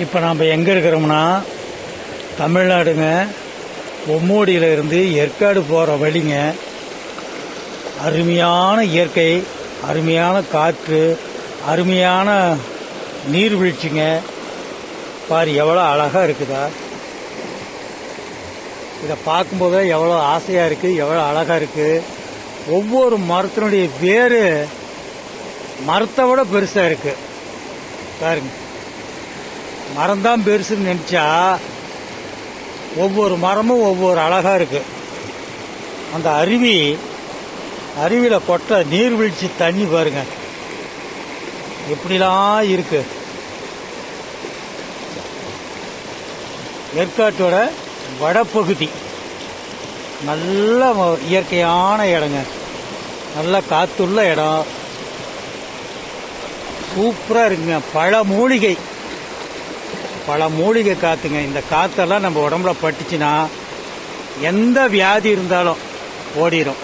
இப்போ நாம் எங்கே இருக்கிறோம்னா தமிழ்நாடுங்க. பொம்மோடியில் இருந்து ஏற்காடு போகிற வழிங்க. அருமையான இயற்கை, அருமையான காற்று, அருமையான நீர்வீழ்ச்சிங்க. பாரு எவ்வளோ அழகாக இருக்குதா. இதை பார்க்கும்போது எவ்வளோ ஆசையாக இருக்குது, எவ்வளோ அழகாக இருக்குது. ஒவ்வொரு மரத்தினுடைய வேறு மரத்தை விட பெருசாக இருக்குது பாருங்க. மரம்தான் பெருசுன்னு நினச்சா ஒவ்வொரு மரமும் ஒவ்வொரு அழகாக இருக்குது. அந்த அருவியில் கொட்ட நீர்வீழ்ச்சி தண்ணி பாருங்க எப்படிலாம் இருக்கு. ஏற்காட்டோட வடப்பகுதி நல்ல இயற்கையான இடங்க. நல்ல காத்துள்ள இடம், சூப்பராக இருக்குங்க. பல மூலிகை காத்துங்க. இந்த காத்தெல்லாம் நம்ம உடம்புல பட்டுச்சுன்னா எந்த வியாதி இருந்தாலும் ஓடிடும்.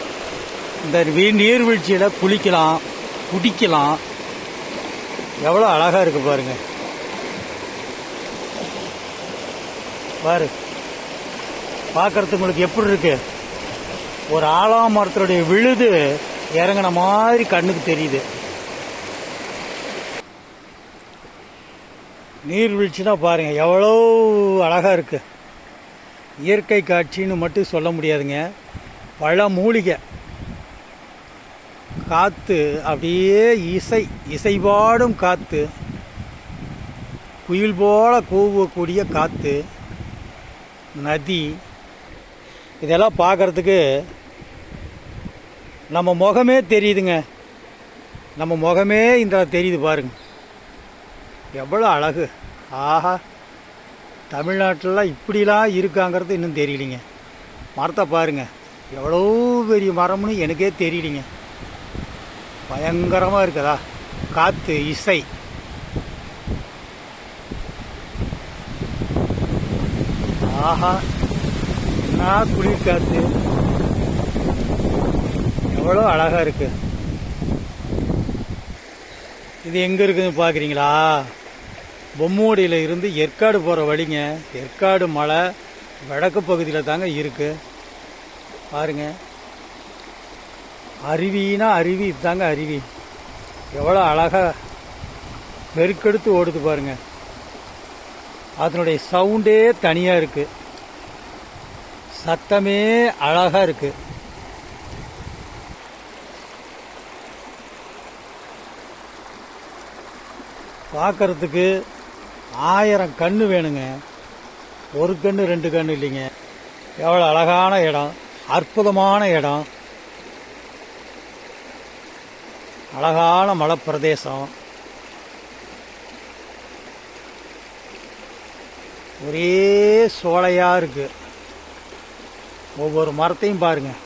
இந்த நீர்வீழ்ச்சியில் குளிக்கலாம், குடிக்கலாம். எவ்வளோ அழகாக இருக்கு பாருங்க. பாரு பார்க்கறதுக்கு உங்களுக்கு எப்படி இருக்கு. ஒரு ஆலாமரத்தினுடைய விழுது இறங்கின மாதிரி கண்ணுக்கு தெரியுது. நீர்வீழ்ச்சினா பாருங்க எவ்வளோ அழகாக இருக்கு. இயற்கை காட்சின்னு மட்டும் சொல்ல முடியாதுங்க. பல மூலிகை காற்று, அப்படியே இசைபாடும் காற்று, குயில் போல கூவக்கூடிய காற்று, நதி, இதெல்லாம் பார்க்குறதுக்கு நம்ம முகமே தெரியுதுங்க. நம்ம முகமே இந்த தெரியுது பாருங்க. எவ்வளோ அழகு. ஆஹா, தமிழ்நாட்டிலலாம் இப்படிலாம் இருக்காங்கிறது இன்னும் தெரியலிங்க. மரத்தை பாருங்க எவ்வளோ பெரிய மரம்னு எனக்கே தெரியலிங்க. பயங்கரமாக இருக்குதா. காற்று, இசை. ஆஹா, என்ன குளிர் காற்று, எவ்வளோ அழகாக இருக்கு. இது எங்கே இருக்குதுன்னு பார்க்குறீங்களா? பொம்மோடியில் இருந்து ஏற்காடு போகிற வழிங்க. ஏற்காடு மலை வடக்கு பகுதியில் தாங்க இருக்குது. பாருங்க, அருவினா அருவி, இதுதாங்க அருவி. எவ்வளோ அழகாக பெருக்கெடுத்து ஓடுது பாருங்க. அதனுடைய சவுண்டே தனியாக இருக்குது, சத்தமே அழகாக இருக்குது. பார்க்கறதுக்கு 1000 கண்ணு வேணுங்க. ஒரு கண்ணு 2 கண்ணு இல்லைங்க. எவ்வளோ அழகான இடம், அற்புதமான இடம், அழகான மலைப்பிரதேசம். ஒரே சோலையாக இருக்குது. ஒவ்வொரு மரத்தையும் பாருங்கள்.